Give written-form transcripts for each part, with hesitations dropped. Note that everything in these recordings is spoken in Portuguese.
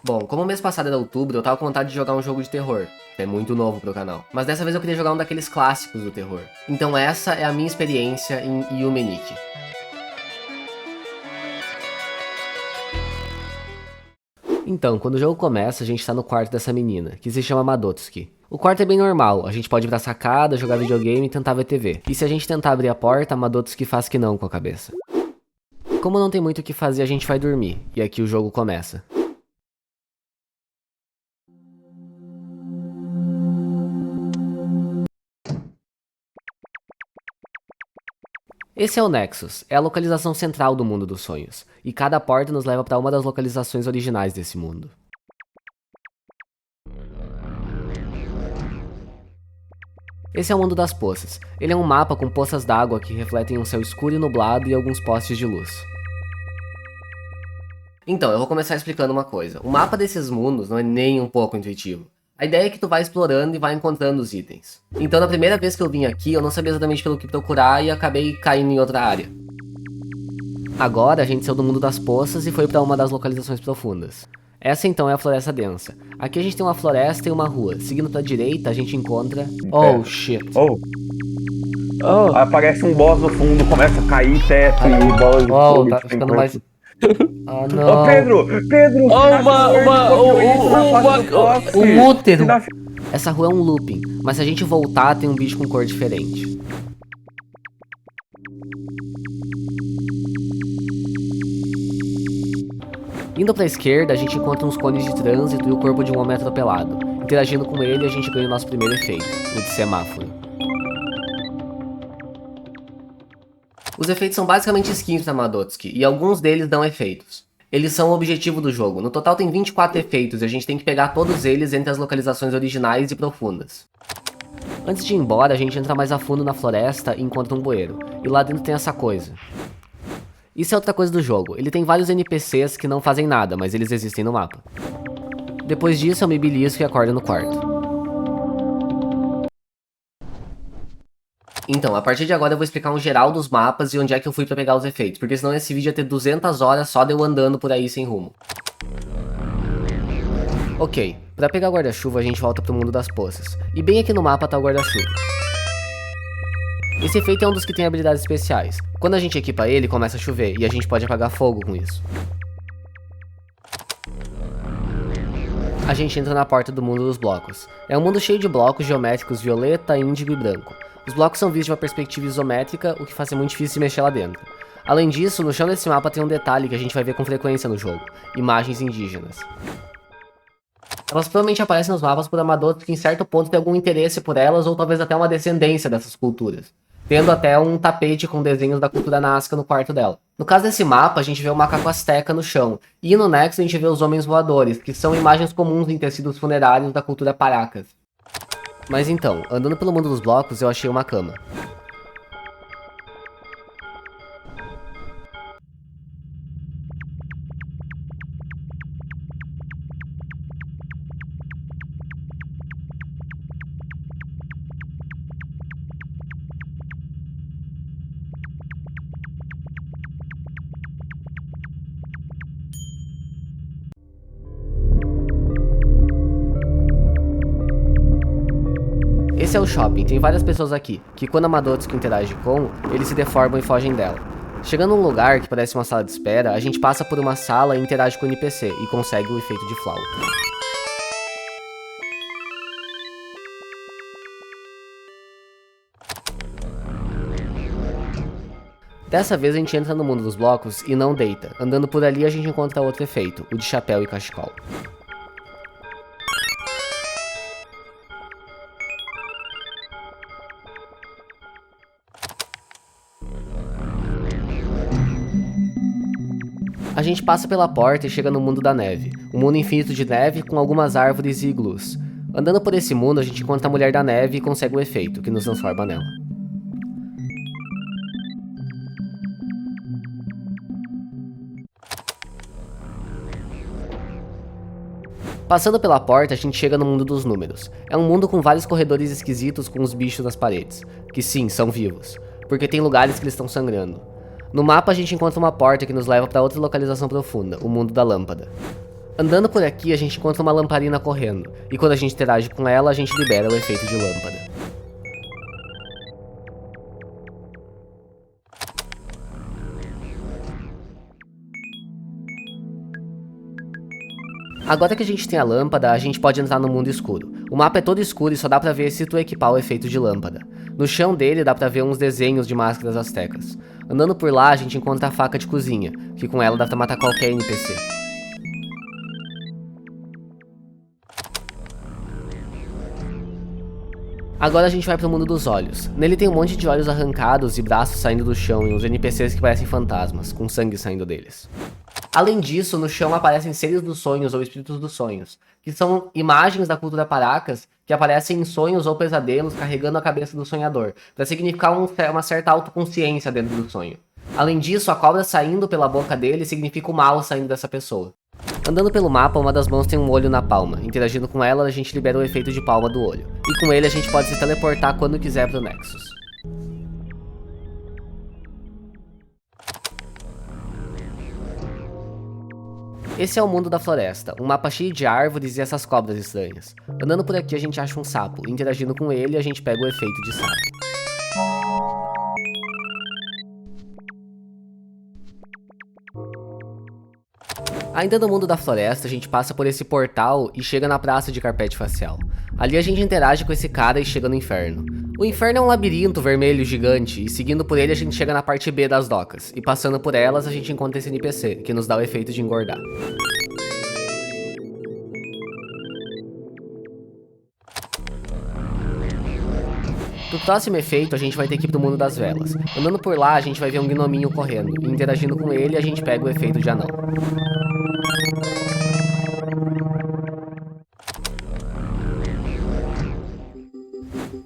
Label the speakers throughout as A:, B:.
A: Bom, como o mês passado era outubro, eu tava com vontade de jogar um jogo de terror, que é muito novo pro canal. Mas dessa vez eu queria jogar um daqueles clássicos do terror. Então essa é a minha experiência em Yumeniki. Então, quando o jogo começa, a gente tá no quarto dessa menina, que se chama Madotsuki. O quarto é bem normal, a gente pode ir pra sacada, jogar videogame e tentar ver TV. E se a gente tentar abrir a porta, a Madotsuki faz que não com a cabeça. Como não tem muito o que fazer, a gente vai dormir, e aqui o jogo começa. Esse é o Nexus, é a localização central do mundo dos sonhos, e cada porta nos leva para uma das localizações originais desse mundo. Esse é o mundo das poças. Ele é um mapa com poças d'água que refletem um céu escuro e nublado e alguns postes de luz. Então, eu vou começar explicando uma coisa. O mapa desses mundos não é nem um pouco intuitivo. A ideia é que tu vai explorando e vai encontrando os itens. Então, na primeira vez que eu vim aqui, eu não sabia exatamente pelo que procurar e acabei caindo em outra área. Agora, a gente saiu do mundo das poças e foi para uma das localizações profundas. Essa então é a floresta densa. Aqui a gente tem uma floresta e uma rua. Seguindo pra direita, a gente encontra... Oh, shit.
B: Aparece um boss no fundo, começa a cair teto e bola de fogo.
A: Tá ficando mais... Ah, não.
B: Pedro!
A: Um útero! Essa rua é um looping, mas se a gente voltar, tem um bicho com cor diferente. Indo pra esquerda, a gente encontra uns cones de trânsito e o corpo de um homem atropelado. Interagindo com ele, a gente ganha o nosso primeiro efeito, o de semáforo. Os efeitos são basicamente skins da Madotsuki, e alguns deles dão efeitos. Eles são o objetivo do jogo. No total tem 24 efeitos, e a gente tem que pegar todos eles entre as localizações originais e profundas. Antes de ir embora, a gente entra mais a fundo na floresta e encontra um bueiro. E lá dentro tem essa coisa. Isso é outra coisa do jogo. Ele tem vários NPCs que não fazem nada, mas eles existem no mapa. Depois disso, eu me belisco e acordo no quarto. Então, a partir de agora eu vou explicar um geral dos mapas e onde é que eu fui pra pegar os efeitos, porque senão esse vídeo ia ter 200 horas só de eu andando por aí sem rumo. Ok, pra pegar o guarda-chuva a gente volta pro mundo das poças, e bem aqui no mapa tá o guarda-chuva. Esse efeito é um dos que tem habilidades especiais. Quando a gente equipa ele, começa a chover, e a gente pode apagar fogo com isso. A gente entra na porta do mundo dos blocos. É um mundo cheio de blocos geométricos violeta, índigo e branco. Os blocos são vistos de uma perspectiva isométrica, o que faz ser muito difícil de mexer lá dentro. Além disso, no chão desse mapa tem um detalhe que a gente vai ver com frequência no jogo: imagens indígenas. Elas provavelmente aparecem nos mapas por amadores que em certo ponto tem algum interesse por elas ou talvez até uma descendência dessas culturas, tendo até um tapete com desenhos da cultura Nazca no quarto dela. No caso desse mapa, a gente vê o macaco asteca no chão, e no Nexus a gente vê os homens voadores, que são imagens comuns em tecidos funerários da cultura Paracas. Mas então, andando pelo mundo dos blocos, eu achei uma cama. Esse é o shopping, tem várias pessoas aqui, que quando a Madotsuki interage com, eles se deformam e fogem dela. Chegando num lugar que parece uma sala de espera, a gente passa por uma sala e interage com o NPC, e consegue o efeito de flauta. Dessa vez a gente entra no mundo dos blocos e não deita. Andando por ali a gente encontra outro efeito, o de chapéu e cachecol. A gente passa pela porta e chega no mundo da neve, um mundo infinito de neve com algumas árvores e iglus. Andando por esse mundo a gente encontra a Mulher da Neve e consegue o efeito, que nos transforma nela. Passando pela porta, a gente chega no mundo dos números. É um mundo com vários corredores esquisitos com os bichos nas paredes, que sim, são vivos, porque tem lugares que eles estão sangrando. No mapa a gente encontra uma porta que nos leva para outra localização profunda, o mundo da lâmpada. Andando por aqui, a gente encontra uma lamparina correndo, e quando a gente interage com ela, a gente libera o efeito de lâmpada. Agora que a gente tem a lâmpada, a gente pode entrar no mundo escuro. O mapa é todo escuro e só dá pra ver se tu equipar o efeito de lâmpada. No chão dele dá pra ver uns desenhos de máscaras astecas. Andando por lá, a gente encontra a faca de cozinha, que com ela dá pra matar qualquer NPC. Agora a gente vai pro mundo dos olhos. Nele tem um monte de olhos arrancados e braços saindo do chão e uns NPCs que parecem fantasmas, com sangue saindo deles. Além disso, no chão aparecem seres dos sonhos ou espíritos dos sonhos, que são imagens da cultura Paracas que aparecem em sonhos ou pesadelos carregando a cabeça do sonhador, para significar uma certa autoconsciência dentro do sonho. Além disso, a cobra saindo pela boca dele significa o mal saindo dessa pessoa. Andando pelo mapa, uma das mãos tem um olho na palma. Interagindo com ela, a gente libera o efeito de palma do olho. E com ele a gente pode se teleportar quando quiser pro Nexus. Esse é o mundo da floresta, um mapa cheio de árvores e essas cobras estranhas. Andando por aqui a gente acha um sapo, interagindo com ele a gente pega o efeito de sapo. Ainda no mundo da floresta, a gente passa por esse portal e chega na praça de carpete facial. Ali a gente interage com esse cara e chega no inferno. O inferno é um labirinto vermelho gigante, e seguindo por ele a gente chega na parte B das docas, e passando por elas a gente encontra esse NPC, que nos dá o efeito de engordar. Pro próximo efeito a gente vai ter que ir pro mundo das velas. Andando por lá a gente vai ver um gnominho correndo, e interagindo com ele a gente pega o efeito de anão.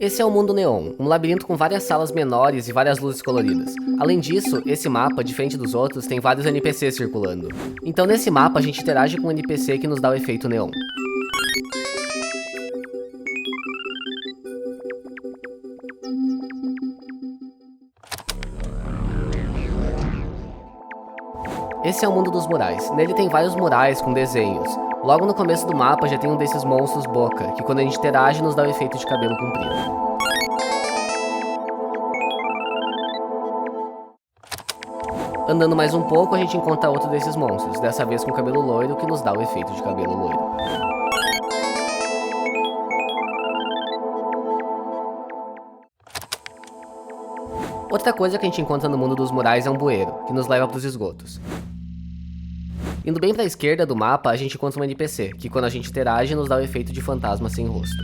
A: Esse é o mundo neon, um labirinto com várias salas menores e várias luzes coloridas. Além disso, esse mapa, diferente dos outros, tem vários NPCs circulando. Então nesse mapa a gente interage com um NPC que nos dá o efeito neon. Esse é o mundo dos murais. Nele tem vários murais com desenhos. Logo no começo do mapa já tem um desses monstros boca, que quando a gente interage nos dá o efeito de cabelo comprido. Andando mais um pouco a gente encontra outro desses monstros, dessa vez com cabelo loiro, que nos dá o efeito de cabelo loiro. Outra coisa que a gente encontra no mundo dos murais é um bueiro, que nos leva para os esgotos. Indo bem para a esquerda do mapa, a gente encontra um NPC, que quando a gente interage nos dá o efeito de fantasma sem rosto.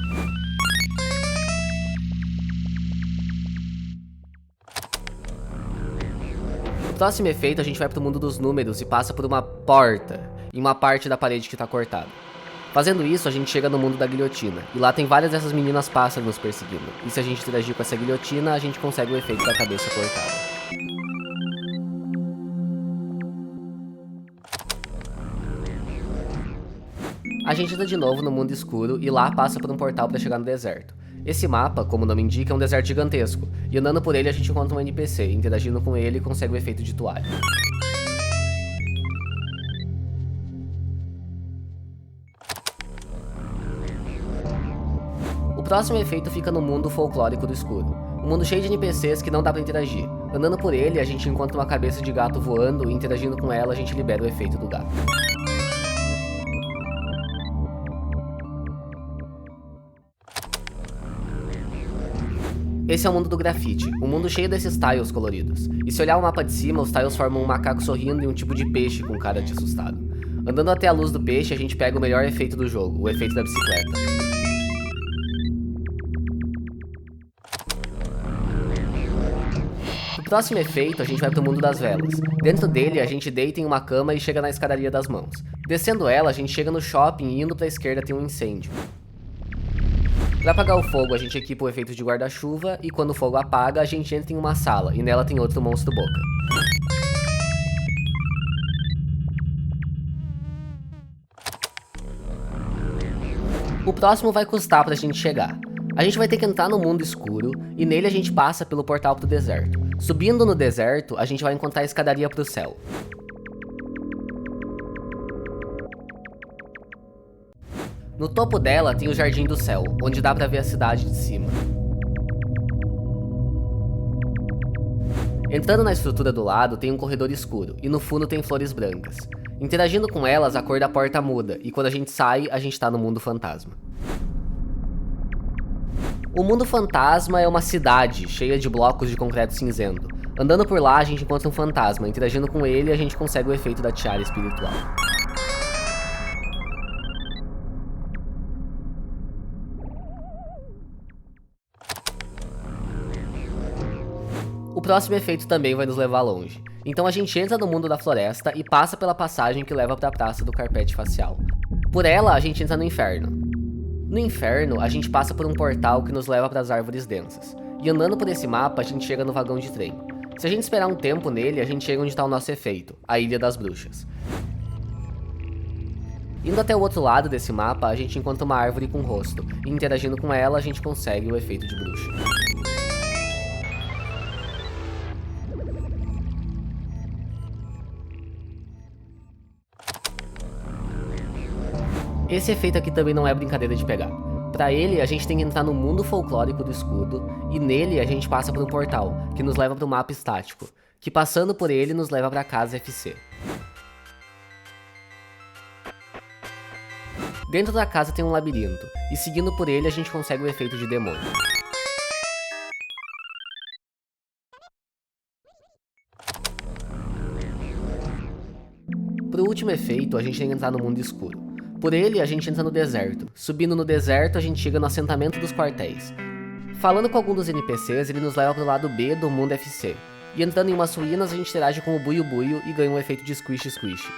A: No próximo efeito, a gente vai para o mundo dos números e passa por uma porta em uma parte da parede que está cortada. Fazendo isso, a gente chega no mundo da guilhotina, e lá tem várias dessas meninas pássaros nos perseguindo, e se a gente interagir com essa guilhotina, a gente consegue o efeito da cabeça cortada. A gente entra de novo no mundo escuro e lá passa por um portal para chegar no deserto. Esse mapa, como o nome indica, é um deserto gigantesco, e andando por ele a gente encontra um NPC, interagindo com ele consegue o efeito de toalha. O próximo efeito fica no mundo folclórico do escuro, um mundo cheio de NPCs que não dá pra interagir. Andando por ele a gente encontra uma cabeça de gato voando e interagindo com ela a gente libera o efeito do gato. Esse é o mundo do grafite, um mundo cheio desses tiles coloridos. E se olhar o mapa de cima, os tiles formam um macaco sorrindo e um tipo de peixe com cara de assustado. Andando até a luz do peixe, a gente pega o melhor efeito do jogo, o efeito da bicicleta. No próximo efeito, a gente vai pro mundo das velas. Dentro dele, a gente deita em uma cama e chega na escadaria das mãos. Descendo ela, a gente chega no shopping e indo pra esquerda tem um incêndio. Para apagar o fogo, a gente equipa o efeito de guarda-chuva e quando o fogo apaga, a gente entra em uma sala e nela tem outro monstro boca. O próximo vai custar pra gente chegar. A gente vai ter que entrar no mundo escuro e nele a gente passa pelo portal pro deserto. Subindo no deserto, a gente vai encontrar a escadaria pro céu. No topo dela tem o Jardim do Céu, onde dá pra ver a cidade de cima. Entrando na estrutura do lado tem um corredor escuro, e no fundo tem flores brancas. Interagindo com elas, a cor da porta muda, e quando a gente sai, a gente tá no mundo fantasma. O mundo fantasma é uma cidade cheia de blocos de concreto cinzento. Andando por lá, a gente encontra um fantasma, interagindo com ele, a gente consegue o efeito da tiara espiritual. O próximo efeito também vai nos levar longe. Então a gente entra no mundo da floresta e passa pela passagem que leva para a praça do carpete facial. Por ela, a gente entra no inferno. No inferno, a gente passa por um portal que nos leva para as árvores densas. E andando por esse mapa, a gente chega no vagão de trem. Se a gente esperar um tempo nele, a gente chega onde está o nosso efeito, a Ilha das Bruxas. Indo até o outro lado desse mapa, a gente encontra uma árvore com rosto, e interagindo com ela, a gente consegue o efeito de bruxa. Esse efeito aqui também não é brincadeira de pegar. Pra ele, a gente tem que entrar no mundo folclórico do escudo, e nele a gente passa por um portal, que nos leva para um mapa estático, que passando por ele nos leva pra casa FC. Dentro da casa tem um labirinto, e seguindo por ele a gente consegue o efeito de demônio. Pro último efeito, a gente tem que entrar no mundo escuro. Por ele, a gente entra no deserto. Subindo no deserto, a gente chega no assentamento dos quartéis. Falando com algum dos NPCs, ele nos leva pro lado B do mundo FC. E entrando em umas ruínas, a gente interage com o Buio Buio e ganha um efeito de Squish Squish.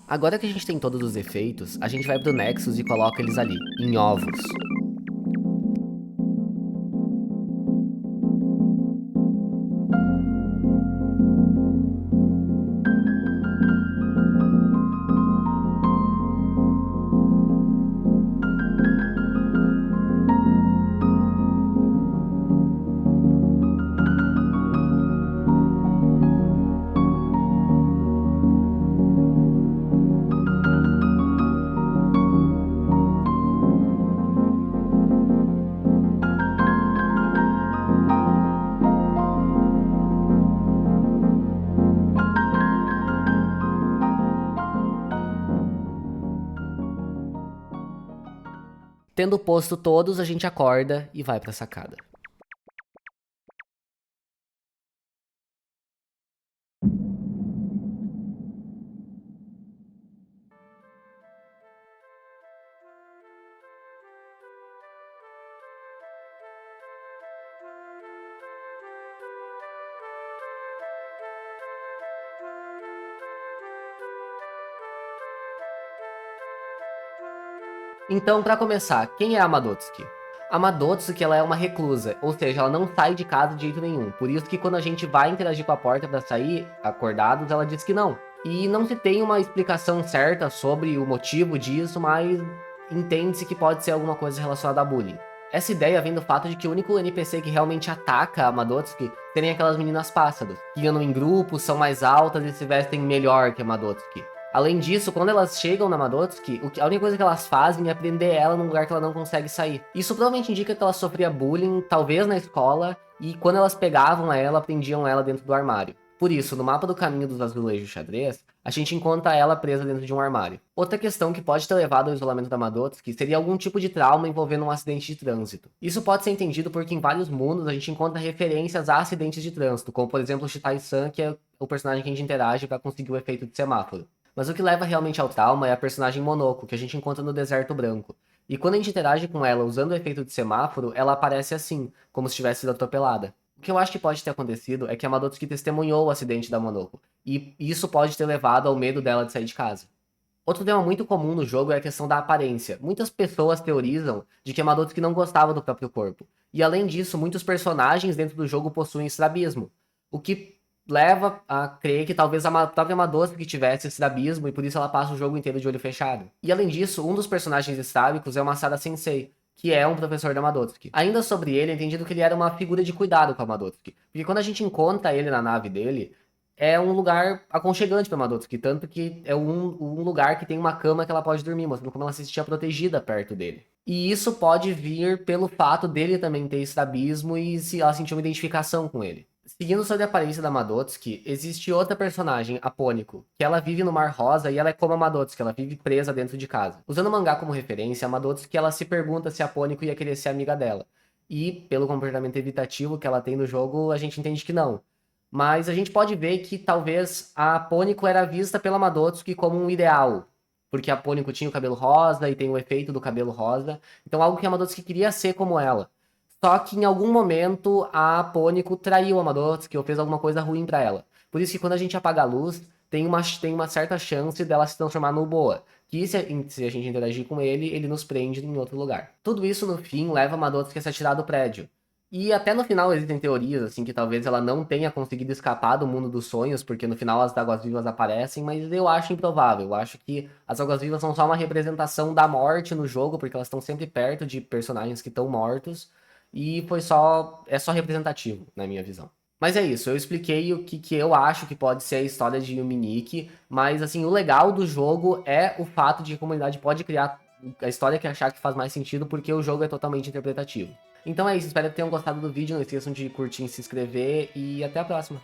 A: Agora que a gente tem todos os efeitos, a gente vai pro Nexus e coloca eles ali, em ovos. Tendo posto todos, a gente acorda e vai pra sacada. Então, pra começar, quem é a Madotsuki? A Madotsuki, ela é uma reclusa, ou seja, ela não sai de casa de jeito nenhum. Por isso que quando a gente vai interagir com a porta pra sair, acordados, ela diz que não. E não se tem uma explicação certa sobre o motivo disso, mas entende-se que pode ser alguma coisa relacionada a bullying. Essa ideia vem do fato de que o único NPC que realmente ataca a Madotsuki serem aquelas meninas pássaros, que andam em grupos, são mais altas e se vestem melhor que a Madotsuki. Além disso, quando elas chegam na Madotsuki, a única coisa que elas fazem é prender ela num lugar que ela não consegue sair. Isso provavelmente indica que ela sofria bullying, talvez na escola, e quando elas pegavam ela, prendiam ela dentro do armário. Por isso, no mapa do caminho dos azulejos xadrez, a gente encontra ela presa dentro de um armário. Outra questão que pode ter levado ao isolamento da Madotsuki seria algum tipo de trauma envolvendo um acidente de trânsito. Isso pode ser entendido porque em vários mundos a gente encontra referências a acidentes de trânsito, como por exemplo o Shitai-san, que é o personagem que a gente interage para conseguir o efeito de semáforo. Mas o que leva realmente ao trauma é a personagem Monoko, que a gente encontra no Deserto Branco. E quando a gente interage com ela usando o efeito de semáforo, ela aparece assim, como se tivesse sido atropelada. O que eu acho que pode ter acontecido é que a Madotsuki testemunhou o acidente da Monoko, e isso pode ter levado ao medo dela de sair de casa. Outro tema muito comum no jogo é a questão da aparência. Muitas pessoas teorizam de que a Madotsuki não gostava do próprio corpo. E além disso, muitos personagens dentro do jogo possuem estrabismo, o que leva a crer que talvez a própria Madotsuki tivesse estrabismo e por isso ela passa o jogo inteiro de olho fechado. E além disso, um dos personagens estrábicos é o Masada Sensei, que é um professor da Madotsuki. Ainda sobre ele, é entendido que ele era uma figura de cuidado com a Madotsuki, porque quando a gente encontra ele na nave dele, é um lugar aconchegante pra Madotsuki, tanto que é um lugar que tem uma cama que ela pode dormir, mostrando como ela se sentia protegida perto dele. E isso pode vir pelo fato dele também ter estrabismo e se ela sentir uma identificação com ele. Seguindo sobre a aparência da Madotsuki, existe outra personagem, a Pônico, que ela vive no Mar Rosa e ela é como a Madotsuki, ela vive presa dentro de casa. Usando o mangá como referência, a Madotsuki ela se pergunta se a Pônico ia querer ser amiga dela. E, pelo comportamento evitativo que ela tem no jogo, a gente entende que não. Mas a gente pode ver que talvez a Pônico era vista pela Madotsuki como um ideal. Porque a Pônico tinha o cabelo rosa e tem o efeito do cabelo rosa. Então algo que a Madotsuki queria ser como ela. Só que em algum momento a Pônico traiu a Madotsuki ou fez alguma coisa ruim pra ela. Por isso que quando a gente apaga a luz, tem uma certa chance dela se transformar no Boa. Que se a gente interagir com ele, ele nos prende em outro lugar. Tudo isso no fim leva a Madotsuki a se atirar do prédio. E até no final existem teorias, assim, que talvez ela não tenha conseguido escapar do mundo dos sonhos, porque no final as águas-vivas aparecem, mas eu acho improvável. Eu acho que as águas-vivas são só uma representação da morte no jogo, porque elas estão sempre perto de personagens que estão mortos, e é só representativo, na minha visão. Mas é isso, eu expliquei o que eu acho que pode ser a história de Yuminiki, mas assim, o legal do jogo é o fato de que a comunidade pode criar a história que achar que faz mais sentido, porque o jogo é totalmente interpretativo. Então é isso, espero que tenham gostado do vídeo, não esqueçam de curtir e se inscrever, e até a próxima.